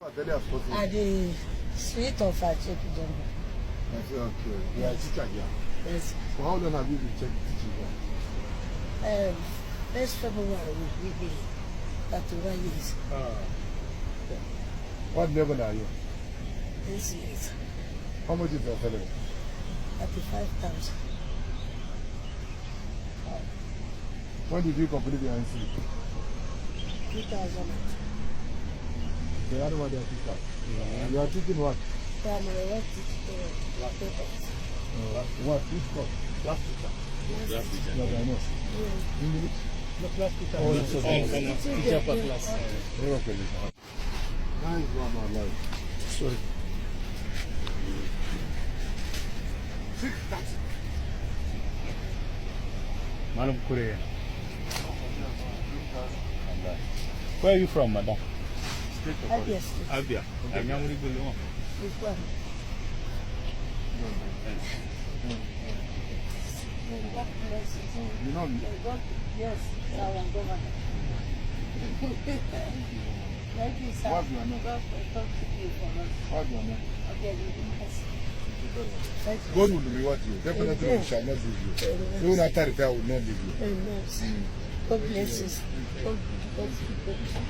At the street of Acheku Jungle. I said, okay. You are a teacher here. Yes. For how long have you been teaching here? First February will be 31 years. What level are you? This years. How much is your salary? 35,000. When did you complete your NC? 2,000. The other one they are teachers. You are teaching what? Primary work papers. What? Which course? Class teacher. Yes, I know. English? No class teacher. Oh, it's okay. Teacher per class. Okay. Nice one, my life. Sorry. 6,000. Madam Korea. Where are you from, madam? Abia. Abia. Anyamuri Bulu. You know me? Yes, our governor. Thank you, sir. What's your name? God will talk to you for us. What's your name? Okay, thank you. God will reward you. Definitely we shall not leave you. Even after repair, I will not leave you. Amen. God bless you. God bless you.